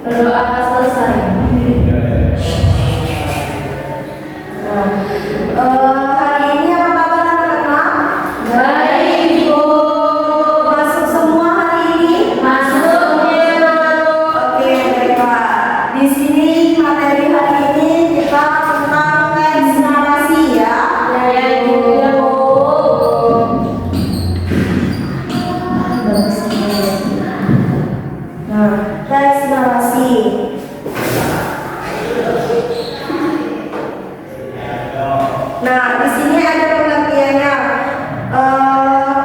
Berdoa selesai. Hari ini apa kabar anak-anak? Baik, Ibu. Masuk semua hari ini? Masuk. Oke, baiklah. Di sini materi hari ini kita tentang teks narasi ya. Ya, Ibu. Nah, teks narasi. Nah, di sini ada pengertiannya.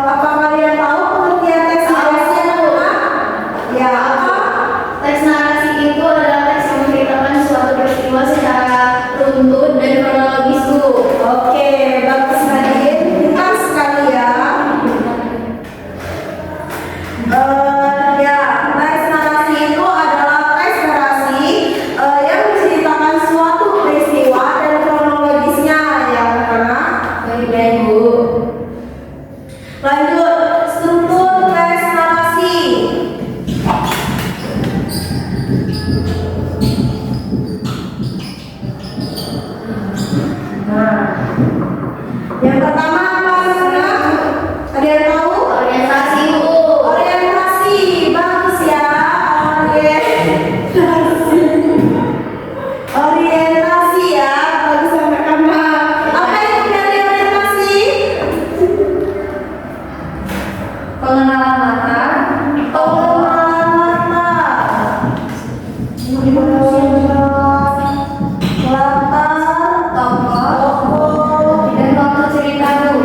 Apa kalian tahu pengertian teks narasi apa? Ya, apa? Teks narasi itu adalah teks yang menceritakan suatu peristiwa secara runtut dan kronologis, Bu. Oke, bagus sekali. Pintar sekali ya. Ya, teks narasi itu adalah teks narasi yang menceritakan suatu peristiwa dan kronologisnya ya, karena Baik, Bu. lanjut struktur teks narasi. Nah, yang pertama apa anak-anak? Ada yang tahu? Orientasi, Bu. Orientasi, bagus ya. Orientasi ya, bagus anak-anak. Apa itu dari orientasi? Pengenalan mata. Pengenalan mata. Latar, tokoh, Dan waktu cerita, Bu.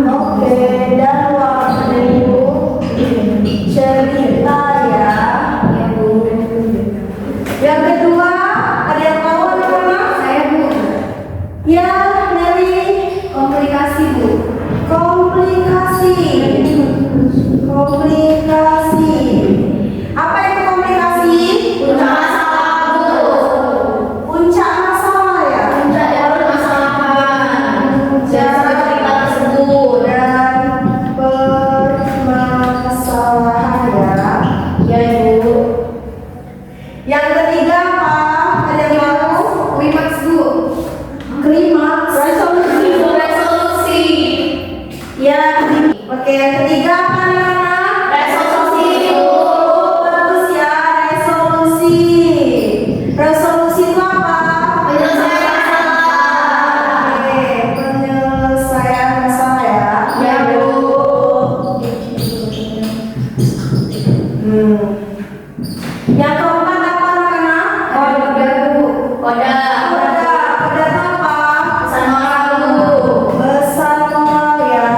oke, dan waktu cerita ya. Ya, Bu. Yang kedua, ada yang tahu anak-anak? Saya, Bu. Ya, dari Komplikasi, Bu. komplikasi. Komplikasi. Apa itu komplikasi? Puncak masalah, Bu. Puncak masalah ya. Puncak yang bermasalahkan. Dasar cerita tersebut. Dan permasalahan ya. Ya, Bu. Yang ketiga apa? Ada yang tahu? Klimaks, Bu. Klimaks. Resolusi. Ya. Oke, yang ketiga apa anak-anak? Resolusi, Bu. Bagus ya, resolusi. Resolusi itu apa? Penyelesaian masalah. Oke, penyelesaian masalah ya. Ya, Bu. Yang keempat apa anak-anak? Koda, Bu. Koda. Koda itu apa? Pesan moral, Bu. Pesan moral ya.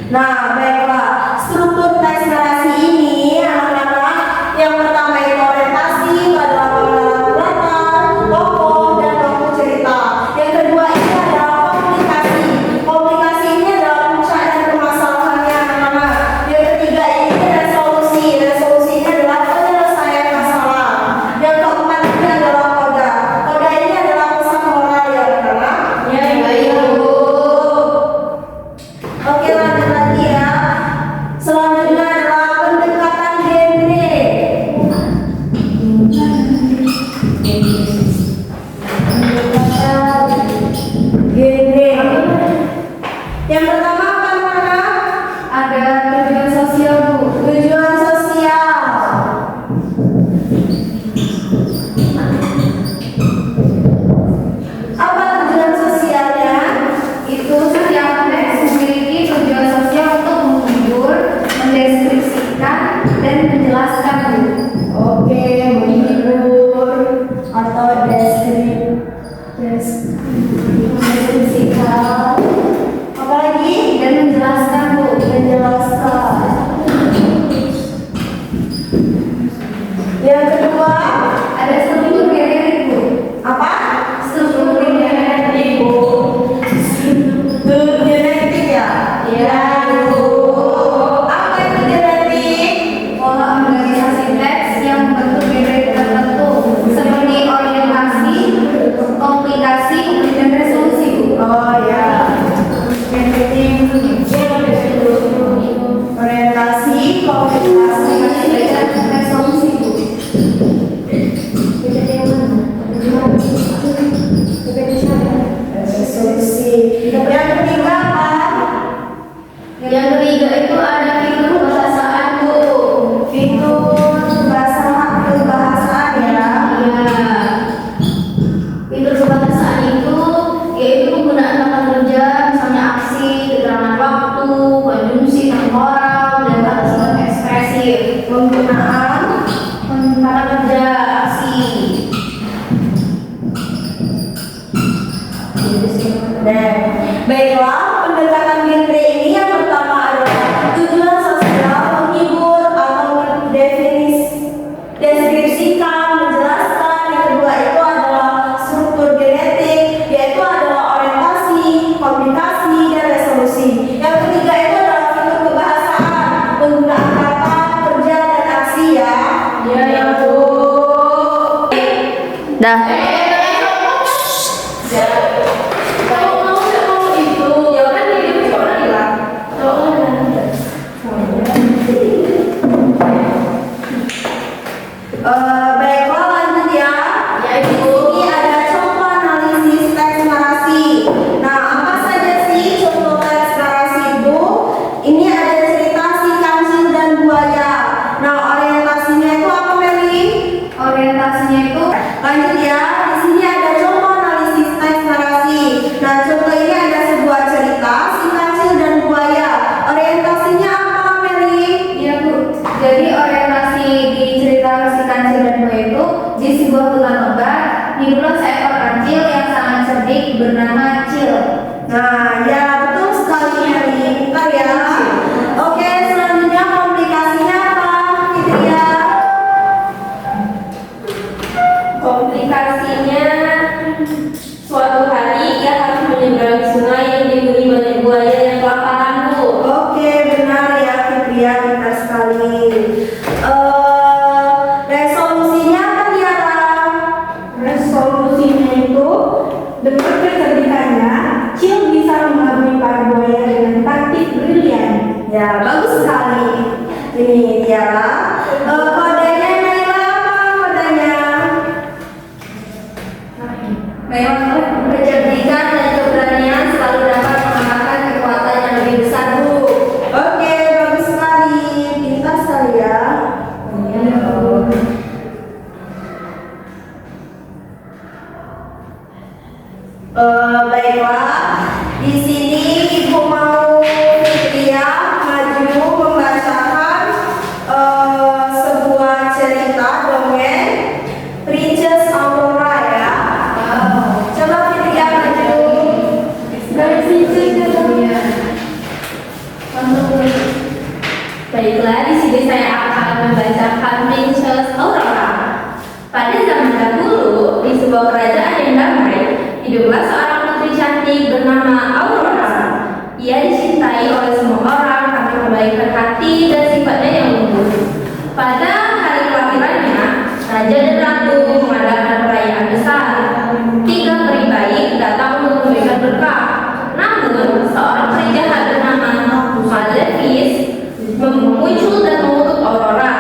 Nah, baiklah. Struktur teks narasi ini anak-anak, yang pertama itu orientasi, adalah pengenalan latar, tokoh, dan waktu cerita. Yang kedua ini adalah komplikasi. Komplikasi ini adalah puncak dan permasalahannya anak-anak. Yang ketiga ini resolusi. Resolusi ini adalah penyelesaian masalah. Yang keempat ini adalah koda. Koda ini adalah pesan moral ya anak-anak. Ya, baik, Bu. Oke, lanjut lagi ya. Selanjutnya adalah pendekatan genre. Pendekatan genre. Yang pertama apa anak-anak? Ada tujuan sosial, Bu. Tujuan sosial. Apa tujuan sosialnya? Itu setiap teks memiliki tujuan sosial untuk menghibur, mendeskripsikan, dan menjelaskan, Bu. Oke, menghibur atau deskripsikan. Apalagi? Dan menjelaskan, Bu. Menjelaskan. Yang kedua, Ada struktur generik, Bu. apa? Struktur generik, Bu. Genetik ya? Ya, Bu. Apa itu genetik? Pola organisasi teks penggunaan kerja aksi. Baiklah, pendekatan genre ini yang pertama adalah tujuan sosial, menghibur atau deskripsikan, menjelaskan. Yang kedua itu adalah struktur genetik, yaitu adalah orientasi, komunikasi, dan resolusi. Yang ketiga itu adalah fitur kebahasaan, penggunaan kata, kerja, dan aksi ya. Ya, Bu. Dah. Baiklah, lanjut ya. Di sini ada contoh analisis teks narasi. Nah, apa saja sih contoh teks narasi itu? Ini ada cerita si kancil dan buaya. Nah, orientasinya itu apa, Meli? Orientasinya itu Lanjut ya. Di sini ada contoh analisis teks narasi. Nah, contoh ini ada sebuah cerita si kancil dan buaya. Orientasinya apa, Meli? iya Bu. Jadi orientasi di cerita si kancil dan buaya itu di sebuah hutan lebat hiduplah seekor kancil yang sangat cerdik bernama Cil. Nah, ya betul sekali Meli. Bentar ya. Oke, selanjutnya komplikasinya apa, Fitria? Komplikasinya, suatu hari ia harus menyeberangi sungai yang dihuni banyak buaya yang kelaparan, Bu. Oke, benar ya Fitria, pintar sekali. Resolusinya apa, Tiara? Resolusinya itu dengan kecerdikannya, Cil bisa mengelabui para buaya dengan taktik brilian. Ya, bagus sekali. Ini Tiara. Kodenya Naila apa kodenya? Memang kecerdikan dan keberanian selalu dapat mengalahkan kekuatan yang lebih besar, Bu. Oke, bagus sekali. Pintar sekali ya. Baiklah, di sini Ibu mau Fitria maju membacakan sebuah cerita dongeng Princess Aurora ya. Coba Fitria maju. Dari sisi kedua, Baiklah, di sini saya akan membacakan Princess Aurora. Pada zaman dahulu, di sebuah kerajaan yang damai, hiduplah seorang putri cantik bernama Aurora. Ia dicintai oleh semua orang karena kebaikan hati dan sifatnya yang lembut. Pada hari kelahirannya, raja dan ratu mengadakan perayaan besar. 3 peri baik datang untuk memberikan berkah. Namun, seorang peri jahat bernama Malefic muncul dan mengutuk Aurora.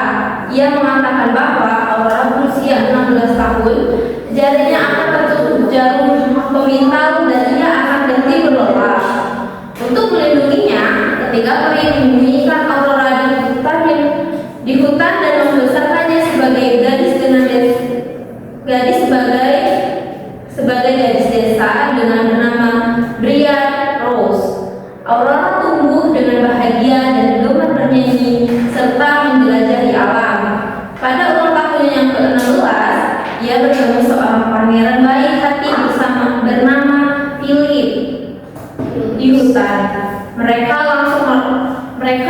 Ia mengatakan bahwa Aurora berusia 16 tahun, jarinya akan tertutup jarum pemintal dan ia akan berhenti berlomba. Untuk melindunginya, ketiga peri menyembunyikan Aurora di hutan dan membesarkannya sebagai gadis desa dengan nama Briar Rose. Aurora tumbuh dengan bahagia dan gemar bernyanyi serta menjelajahi alam. Pada ulang tahunnya yang ke-16, ia bertemu seorang pangeran baik hati bernama Philip di hutan. Mereka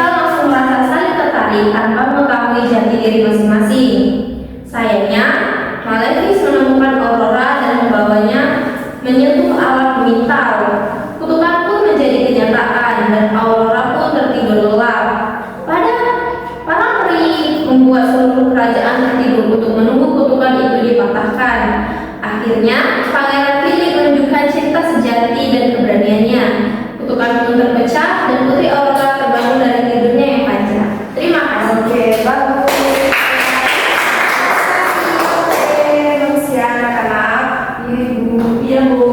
langsung merasa saling tertarik tanpa mengetahui jati diri masing-masing. Sayangnya, Malefic menemukan Aurora dan membawanya menyentuh alam pemintal. Kutukan pun menjadi kenyataan dan Aurora pun tertidur lelap. Para peri membuat seluruh kerajaan tertidur untuk menunggu kutukan itu dipatahkan. Akhirnya, Pangeran Philip menunjukkan cinta sejati dan keberaniannya. Kutukan pun terpecah dan Putri Aurora terbangun dari tidurnya yang panjang. Terima kasih. Oke, bagus. Bagus ya anak-anak. Iya Bu.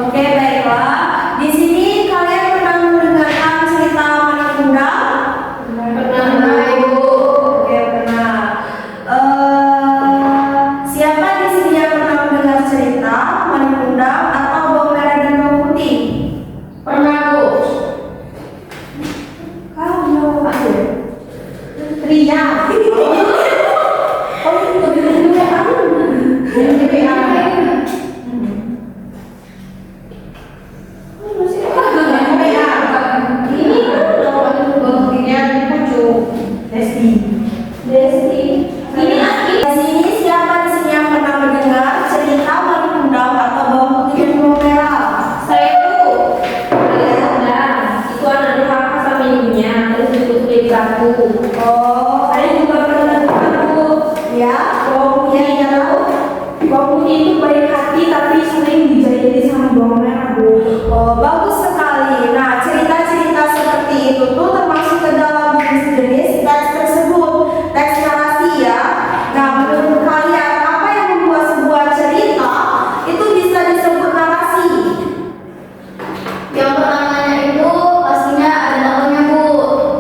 Oke, baiklah. Di sini kalian pernah mendengarkan cerita Manik Bunda? Pernah, Ibu. Oke, pernah. Siapa di sini yang pernah mendengar cerita Manik Bunda atau Bawang Merah dan Bawang Putih? Pernah, Bu. Kamu Bagus sekali. Nah, cerita-cerita seperti itu tuh termasuk ke dalam jenis-jenis teks tersebut, teks narasi ya. Nah, menurut kalian apa yang membuat sebuah cerita itu bisa disebut narasi? Yang pertamanya itu pastinya ada tokohnya Bu,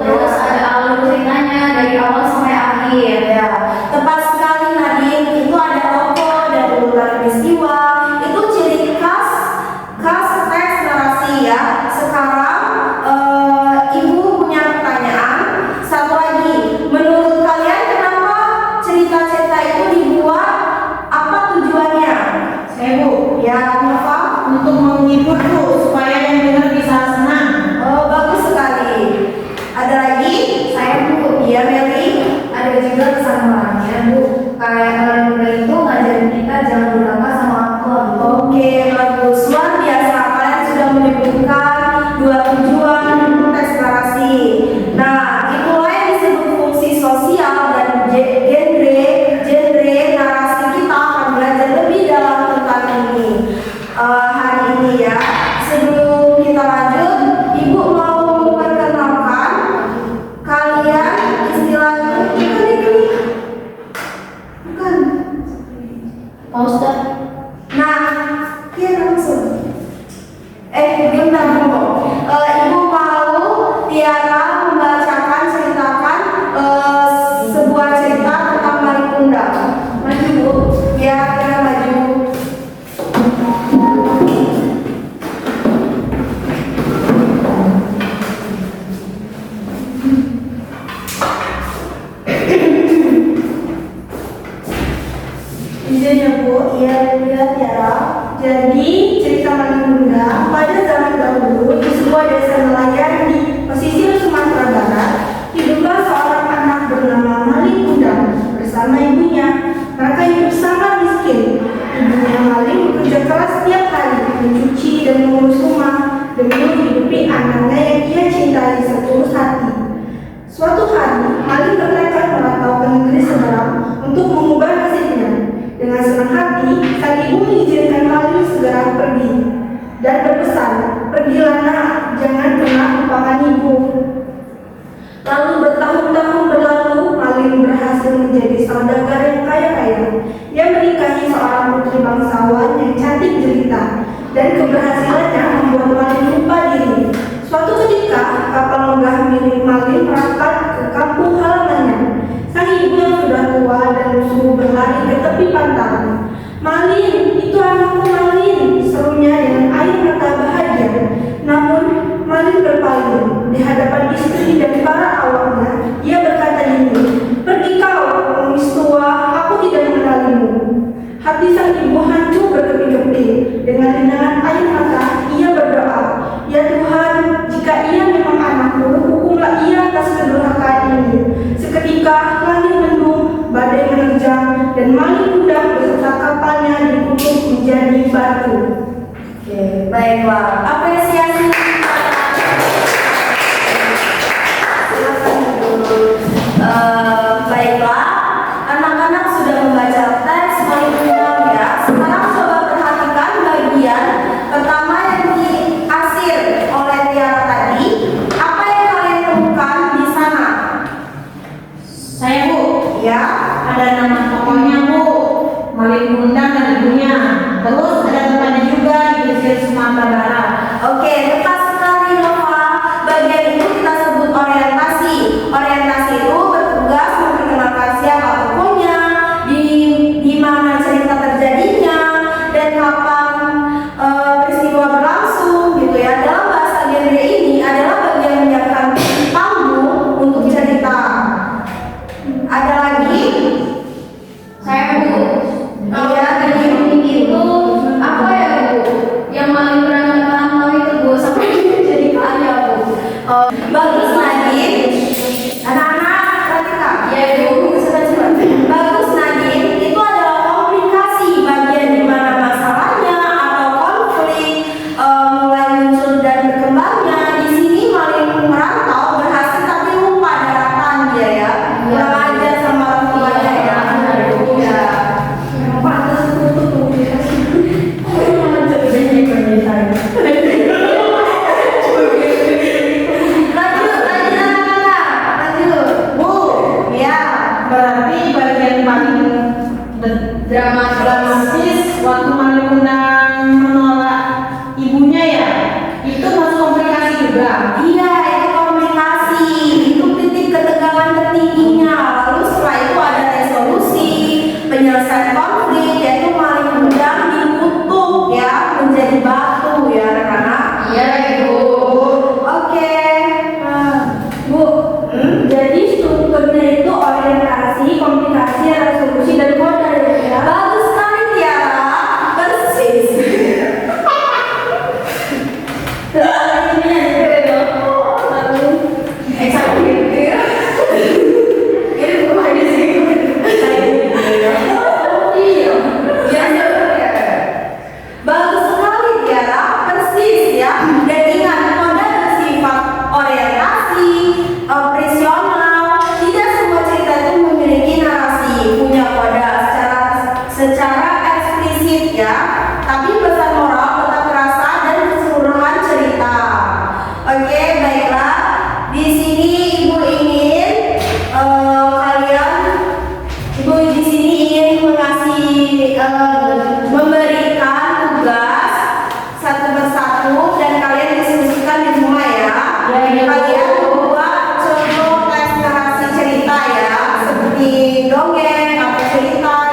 terus ada alur ceritanya dari awal sampai akhir. Ya, tepat sekali Nadine. Itu ada tokoh dan urutan peristiwa. Itu ciri khas teks narasi ya. Sekarang Ibu punya pertanyaan. Satu lagi, menurut kalian kenapa cerita-cerita itu dibuat? Apa tujuannya? Saya Bu, Ya, kenapa? untuk menghibur Bu, supaya yang dengar bisa senang. Oh, bagus sekali. Ada lagi? Saya Bu, Iya, Meli. ada juga pesan moralnya Bu. Kayak kalian muda itu ngajarin kita jangan durhaka sama orang tua Bu. Oke, bagus. Luar biasa. Kalian sudah menyebutkan dua tujuan teks narasi. Nah, itulah yang disebut fungsi sosial dan genre narasi. Kita akan belajar lebih dalam tentang ini hari ini ya. Sebelum kita lanjut, Ibu mau memperkenalkan kalian istilahnya bukan. Pak Ustadz, Nah, iya langsung. Bentar dulu. Ibu mau Tiara membacakan, ceritakan sebuah cerita tentang maling kundang. Maju Bu. Ya, Tiara maju. Izin ya Bu. Iya, Tiara. Jadi cerita maling kundang pada zaman dahulu di sebuah desa nelayan di pesisir Sumatera Barat hiduplah seorang anak bernama Maling Kundang bersama ibunya. Mereka hidup sangat miskin. Ibunya Maling bekerja keras setiap hari mencuci dan mengurus rumah demi menghidupi anaknya yang ia cintai setulus hati. Suatu hari, Maling bertekad merantau ke negeri seberang untuk mengubah nasibnya. Dengan senang hati, sang ibu mengizinkan Maling segera pergi dan berpesan, "Pergilah nak, jangan pernah lupakan ibu." Lalu bertahun-tahun berlalu, Maling berhasil menjadi saudagar yang kaya-kaya. Ia menikahi seorang putri bangsawan yang cantik jelita, dan keberhasilannya membuat Maling lupa diri. Suatu ketika, kapal megah milik Maling merapat ke kampung halamannya. Sang ibu yang sudah tua dan lusuh berlari ke tepi pantai. "Maling, itu anakku Maling," serunya dengan air mata bahagia. Namun, Maling berpaling di hadapan istri dan para awaknya. Ia berkata dingin, "Pergi kau, pengemis tua, aku tidak mengenalimu." Hati sang ibu hancur berkeping-keping. Dengan air mata, ia berdoa, "Ya Tuhan, jika ia memang anakku, hukumlah ia atas kedurhakaan ini." Seketika langit mendung, badai menerjang, dan Maling Kundang beserta kapalnya dikutuk menjadi batu. Oke, baiklah. Apresiasi. Silakan dulu. Baiklah, anak-anak sudah membaca teks Maling Kundang ya. Sekarang coba perhatikan bagian pertama yang diasir oleh Tiara tadi. Apa yang kalian temukan di sana? Saya Bu, Ya, ada nama tokohnya Bu, Maling Kundang dan ibunya. Terus ada tempatnya juga di pesisir Sumatera Barat. oke, tepat sekali Nova. Bagian itu kita sebut orientasi. Orientasi itu bertugas memperkenalkan siapa tokohnya, di mana cerita terjadinya, dan kapan peristiwa berlangsung gitu ya. Dalam bahasa genre ini adalah bagian menyiapkan panggung untuk cerita. Ada lagi? saya Bu. Kalau Iya, tadi itu apa ya Bu? Yang Maling berangkat merantau itu Bu sampai jadi kaya Bu. Bagus Nadine. Anak-anak perhatikan. Ya Bu. Bagus Nadine. Itu adalah komplikasi, bagian di mana masalahnya atau konflik mulai muncul dan berkembangnya. Di sini Maling merantau berhasil tapi lupa daratan dia ya. Kurang ajar sama orang tuanya ya. Ya. berarti bagian paling dramatis waktu Malin Kundang menolak ibunya ya, itu masuk komplikasi juga. Iya, itu komunikasi, itu titik ketegangan tertingginya. Lalu setelah itu ada resolusi, penyelesaian konflik, yaitu Malin Kundang dikutuk ya menjadi batu ya anak-anak. Iya, Ibu. Oke. Bu, jadi strukturnya itu orientasi, komunikasi, resolusi, dan modal ya. Bagus sekali Tiara, persis. Bagus sekali Tiara, persis ya. Dan ingat, modal bersifat orientasi, operasional. Tidak semua cerita itu memiliki narasi, punya koda secara eksplisit ya. Tapi pesan moral tetap terasa dan keseluruhan cerita. Oke, baiklah. Di sini ibu ingin ibu di sini ingin memberikan tugas satu persatu dan kalian diskusikan di rumah ya. Kalian membuat contoh teks narasi cerita ya, seperti dongeng atau cerita